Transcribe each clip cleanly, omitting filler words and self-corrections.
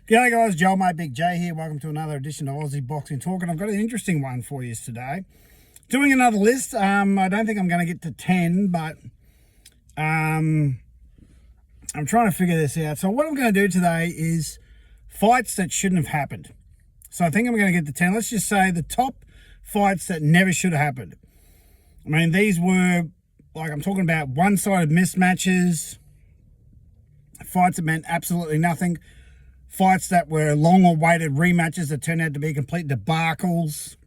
G'day guys, Joel mate, Big J here. Welcome to another edition of Aussie Boxing Talk, and I've got an interesting one for you today. Doing another list. I don't think I'm going to get to 10, but I'm trying to figure this out. So what I'm going to do today is fights that shouldn't have happened. So I think I'm going to get to 10. Let's just say the top fights that never should have happened. I mean, these were, like, I'm talking about one-sided mismatches, fights that meant absolutely nothing, fights that were long-awaited rematches that turned out to be complete debacles.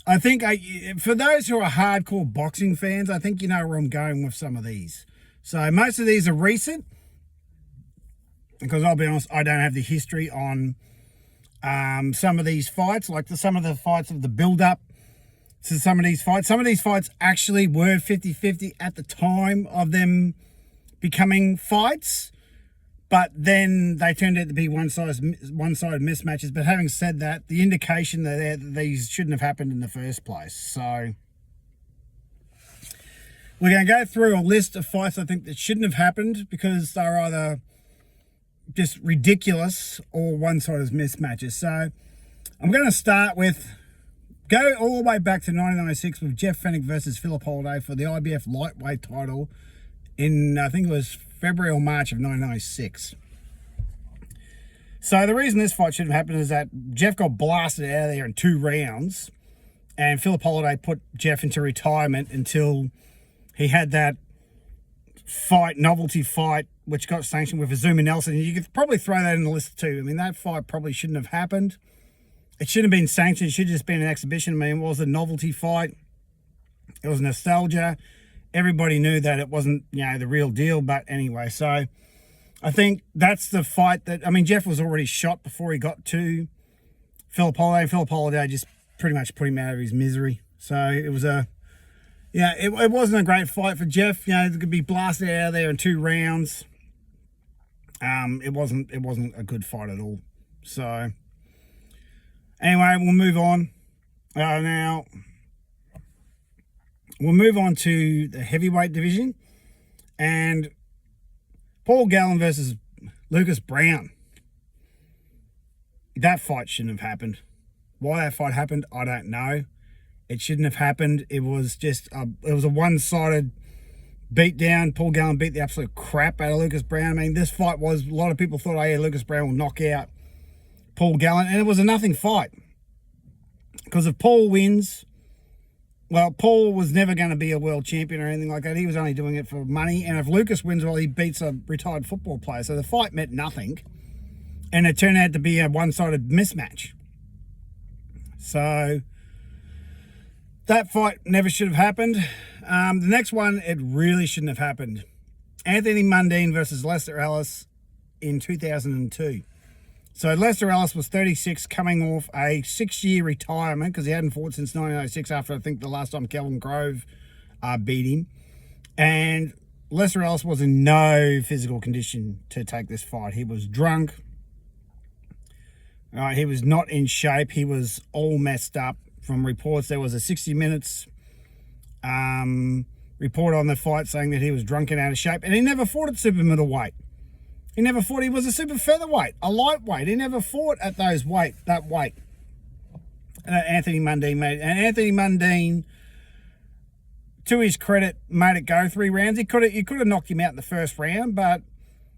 I think, for those who are hardcore boxing fans, I think you know where I'm going with some of these. So most of these are recent, because I'll be honest, I don't have the history on some of these fights, like some of the fights of the build-up to some of these fights. Some of these fights actually were 50-50 at the time of them becoming fights, but then they turned out to be one-sided mismatches. But having said that, the indication that these shouldn't have happened in the first place. So we're going to go through a list of fights I think that shouldn't have happened because they're either just ridiculous or one-sided mismatches. So I'm going to start with, go all the way back to 1996 with Jeff Fenech versus Philip Holiday for the IBF lightweight title in, I think it was February or March of 1996. So the reason this fight shouldn't have happened is that Jeff got blasted out of there in 2 rounds, and Philip Holiday put Jeff into retirement until he had that fight, novelty fight, which got sanctioned with Azuma Nelson. You could probably throw that in the list too. I mean, that fight probably shouldn't have happened. It shouldn't have been sanctioned. It should have just been an exhibition. I mean, it was a novelty fight. It was nostalgia. Everybody knew that it wasn't, the real deal. But anyway, so I think that's the fight that, I mean, Jeff was already shot before he got to Philip Holiday. Philip Holiday just pretty much put him out of his misery. So it was it wasn't a great fight for Jeff. It could be blasted out of there in 2 rounds. It wasn't a good fight at all. So anyway, we'll move on. Now, we'll move on to the heavyweight division. And Paul Gallen versus Lucas Brown. That fight shouldn't have happened. Why that fight happened, I don't know. It shouldn't have happened. It was just it was a one-sided beatdown. Paul Gallen beat the absolute crap out of Lucas Brown. I mean, this fight was, a lot of people thought, Lucas Brown will knock out Paul Gallen. And it was a nothing fight. Because if Paul wins, well, Paul was never going to be a world champion or anything like that. He was only doing it for money. And if Lucas wins, well, he beats a retired football player. So the fight meant nothing. And it turned out to be a one-sided mismatch. So that fight never should have happened. The next one, it really shouldn't have happened. Anthony Mundine versus Lester Ellis in 2002. So Lester Ellis was 36, coming off a 6-year retirement because he hadn't fought since 1906 after, I think, the last time Kelvin Grove beat him. And Lester Ellis was in no physical condition to take this fight. He was drunk. He was not in shape. He was all messed up. From reports, there was a 60 Minutes report on the fight saying that he was drunk and out of shape. And he never fought at super middleweight. He never fought. He was a super featherweight, a lightweight. He never fought at that weight. Anthony Mundine made. And Anthony Mundine, to his credit, made it go 3 rounds. He could have knocked him out in the first round, but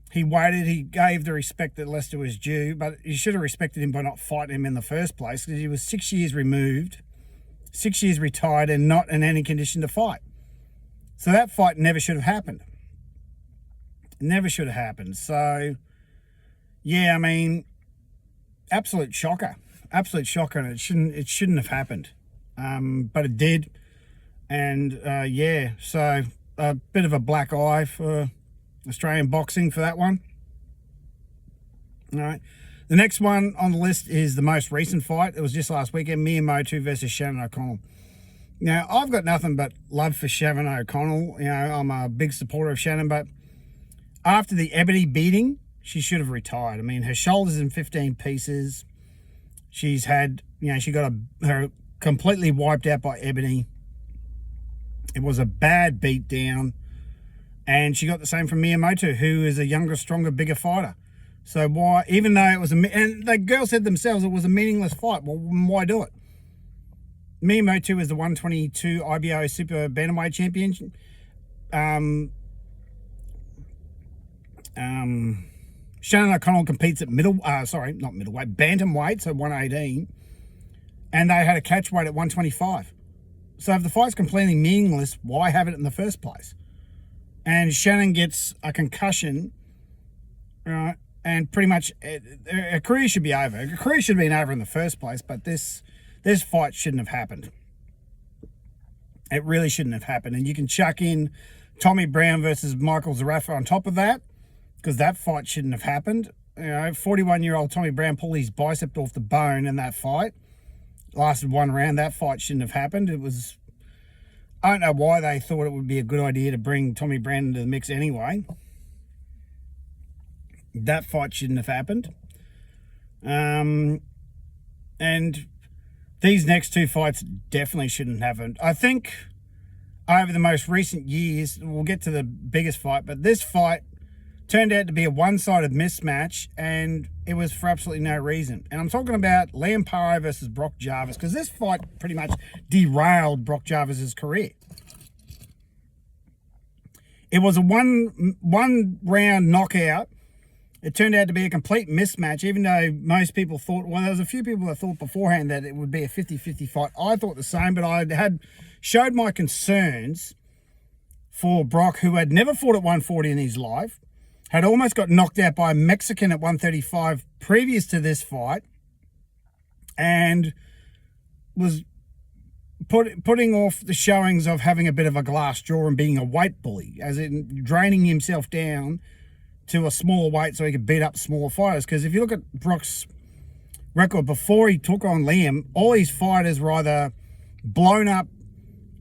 he waited. He gave the respect that Lester was due, but he should have respected him by not fighting him in the first place because he was 6 years removed, 6 years retired, and not in any condition to fight. So that fight never should have happened. Never should have happened. So, yeah, I mean, absolute shocker. Absolute shocker, and it shouldn't have happened. But it did. And, so a bit of a black eye for Australian boxing for that one. All right. The next one on the list is the most recent fight. It was just last weekend, Miyamoto versus Shannon O'Connell. Now, I've got nothing but love for Shannon O'Connell. I'm a big supporter of Shannon, but after the Ebony beating, she should have retired. I mean, her shoulder's in 15 pieces. She's had, she got her completely wiped out by Ebony. It was a bad beat down. And she got the same from Miyamoto, who is a younger, stronger, bigger fighter. So why, even though it was and the girl said themselves it was a meaningless fight, well, why do it? Miyamoto is the 122 IBO Super Bantamweight champion. Shannon O'Connell competes at not middleweight, bantamweight, so 118. And they had a catch weight at 125. So if the fight's completely meaningless, why have it in the first place? And Shannon gets a concussion, right? And pretty much her career should be over. Her career should have been over in the first place, but this fight shouldn't have happened. It really shouldn't have happened. And you can chuck in Tommy Brown versus Michael Zarafa on top of that, because that fight shouldn't have happened. 41-year-old Tommy Brown pulled his bicep off the bone in that fight. Lasted one round. That fight shouldn't have happened. I don't know why they thought it would be a good idea to bring Tommy Brown into the mix anyway. That fight shouldn't have happened. And these next two fights definitely shouldn't have happened. I think over the most recent years, we'll get to the biggest fight, but this fight turned out to be a one-sided mismatch, and it was for absolutely no reason. And I'm talking about Liam Paro versus Brock Jarvis, because this fight pretty much derailed Brock Jarvis's career. It was a one-round knockout. It turned out to be a complete mismatch, even though most people thought, well, there was a few people that thought beforehand that it would be a 50-50 fight. I thought the same, but I had showed my concerns for Brock, who had never fought at 140 in his life, had almost got knocked out by a Mexican at 135 previous to this fight, and was putting off the showings of having a bit of a glass jaw and being a weight bully, as in draining himself down to a smaller weight so he could beat up smaller fighters. Because if you look at Brock's record before he took on Liam, all his fighters were either blown up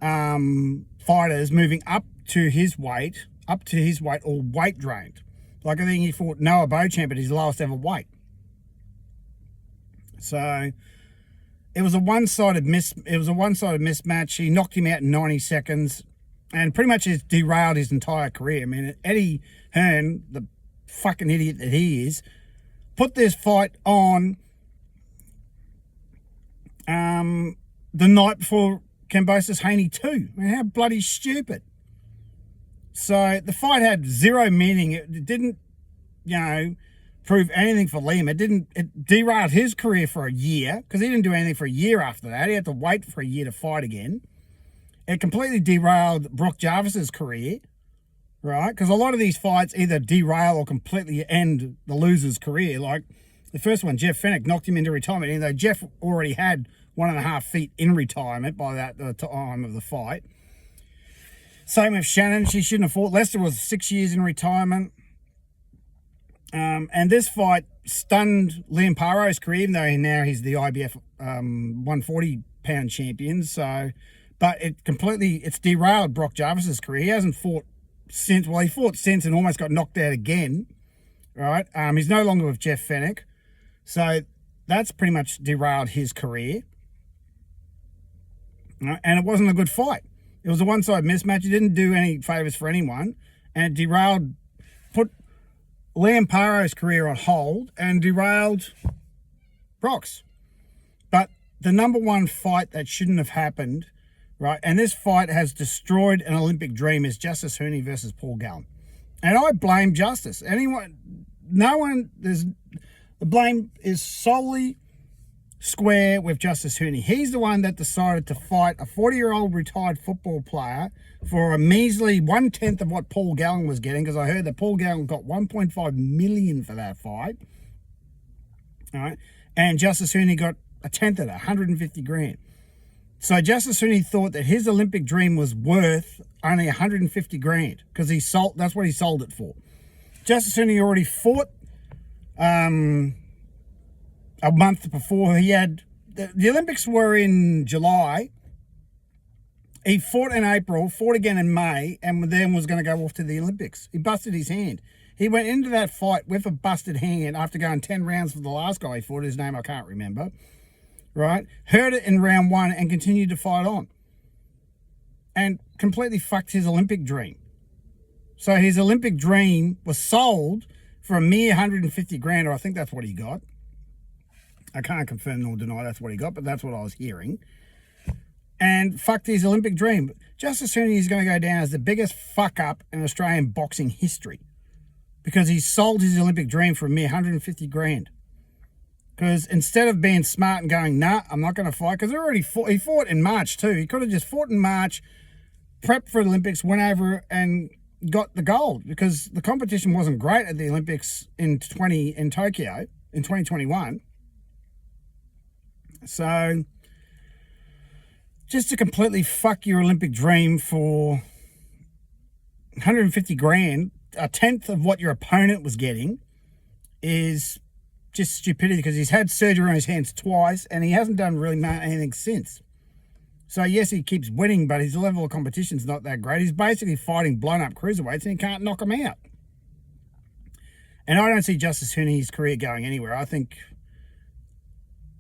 fighters moving up to his weight, or weight drained. Like, I think he fought Noah Beauchamp at his lowest ever weight. So it was a one-sided mismatch. He knocked him out in 90 seconds, and pretty much has derailed his entire career. I mean, Eddie Hearn, the fucking idiot that he is, put this fight on the night before Kambosos Haney 2. I mean, how bloody stupid. So the fight had zero meaning. It didn't, prove anything for Liam. It derailed his career for a year, because he didn't do anything for a year after that. He had to wait for a year to fight again. It completely derailed Brock Jarvis's career, right? Because a lot of these fights either derail or completely end the loser's career. Like the first one, Jeff Fenech knocked him into retirement, even though Jeff already had 1.5 feet in retirement by the time of the fight. Same with Shannon. She shouldn't have fought. Lester was 6 years in retirement. And this fight stunned Liam Paro's career, even though now he's the IBF 140-pound champion. So, but it's derailed Brock Jarvis's career. He hasn't fought since. Well, he fought since and almost got knocked out again. Right? He's no longer with Jeff Fenech. So that's pretty much derailed his career. Right? And it wasn't a good fight. It was a one-sided mismatch. It didn't do any favours for anyone. And it put Liam Paro's career on hold and derailed Brock's. But the number one fight that shouldn't have happened, right, and this fight has destroyed an Olympic dream, is Justice Huni versus Paul Gallen. And I blame Justice. The blame is solely square with Justice Huni. He's the one that decided to fight a 40-year-old retired football player for a measly 1/10 of what Paul Gallen was getting, because I heard that Paul Gallen got $1.5 million for that fight. All right. And Justice Huni got a tenth of that, $150,000. So Justice Huni thought that his Olympic dream was worth only $150,000 because that's what he sold it for. Justice Huni already fought a month before. He had the Olympics were in July. He fought in April, fought again in May, and then was going to go off to the Olympics. He busted his hand. He went into that fight with a busted hand after going 10 rounds for the last guy he fought. His name I can't remember. Right? Hurt it in round 1 and continued to fight on. And completely fucked his Olympic dream. So his Olympic dream was sold for a mere 150 grand, or I think that's what he got. I can't confirm nor deny that's what he got, but that's what I was hearing. And fucked his Olympic dream. Justice Huni is going to go down as the biggest fuck up in Australian boxing history, because he sold his Olympic dream for a mere 150 grand. Because instead of being smart and going, nah, I'm not going to fight, because he fought in March too. He could have just fought in March, prepped for the Olympics, went over and got the gold, because the competition wasn't great at the Olympics in Tokyo in 2021. So just to completely fuck your Olympic dream for 150 grand, a tenth of what your opponent was getting, is just stupidity, because he's had surgery on his hands twice and he hasn't done really anything since. So yes, he keeps winning, but his level of competition's not that great. He's basically fighting blown up cruiserweights and he can't knock them out. And I don't see Justice Huni's career going anywhere. I think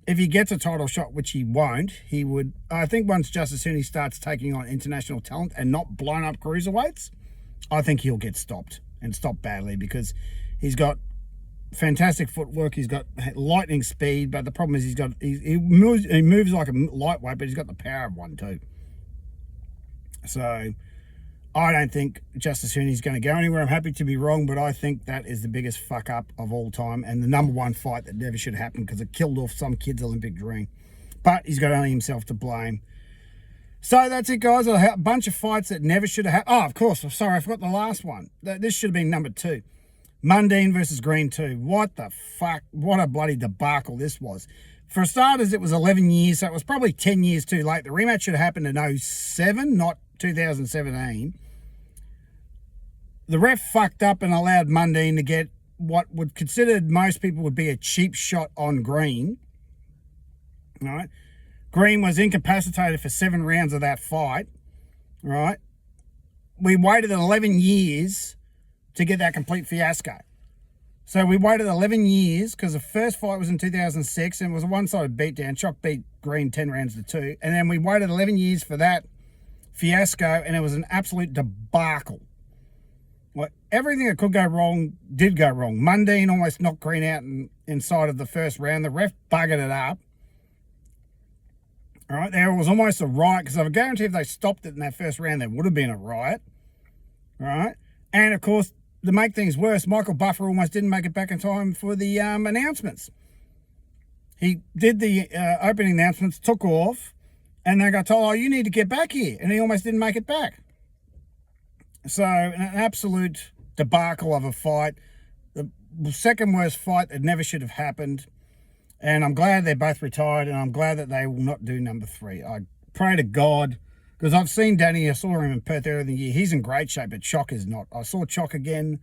if he gets a title shot, which he won't, he would. I think once Justice Huni starts taking on international talent and not blown up cruiserweights, I think he'll get stopped, and stopped badly, because he's got fantastic footwork, he's got lightning speed, but the problem is he moves like a lightweight, but he's got the power of one too. So I don't think Justice Huni is going to go anywhere. I'm happy to be wrong, but I think that is the biggest fuck up of all time, and the number one fight that never should happen, because it killed off some kid's Olympic dream. But he's got only himself to blame. So that's it, guys. A bunch of fights that never should have happened. Oh, of course. Sorry, I forgot the last one. This should have been number 2. Mundine versus Green 2. What the fuck? What a bloody debacle this was. For starters, it was 11 years, so it was probably 10 years too late. The rematch should have happened in 07, not 2017. The ref fucked up and allowed Mundine to get what would considered most people would be a cheap shot on Green. All right. Green was incapacitated for 7 rounds of that fight. Right. We waited 11 years to get that complete fiasco. So we waited 11 years, because the first fight was in 2006 and it was a one-sided beatdown. Chock beat Green 10 rounds to 2. And then we waited 11 years for that fiasco, and it was an absolute debacle. Well, everything that could go wrong did go wrong. Mundine almost knocked Green out inside of the first round. The ref buggered it up. All right, there was almost a riot, because I guarantee if they stopped it in that first round, there would have been a riot. All right, and of course, to make things worse, Michael Buffer almost didn't make it back in time for the announcements. He did the opening announcements, took off, and they got told, oh, you need to get back here. And he almost didn't make it back. So, an absolute debacle of a fight. The second worst fight that never should have happened. And I'm glad they're both retired, and I'm glad that they will not do number 3. I pray to God, because I've seen Danny, I saw him in Perth earlier in the year. He's in great shape, but Chock is not. I saw Chock again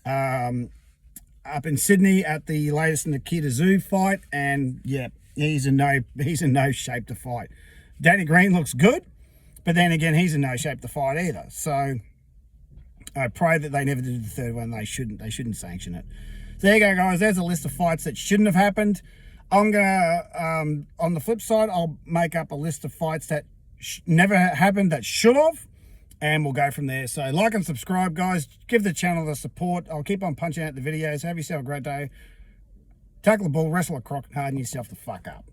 up in Sydney at the latest in the Kita Zoo fight, and yeah, he's in no shape to fight. Danny Green looks good, but then again, he's in no shape to fight either. So I pray that they never did the third one. They shouldn't sanction it. So there you go, guys. There's a list of fights that shouldn't have happened. I'm gonna on the flip side, I'll make up a list of fights that never happened that should have, and we'll go from there. So like and subscribe, guys. Give the channel the support. I'll keep on punching out the videos. Have yourself a great day. Tackle the ball, wrestle a croc, and harden yourself the fuck up.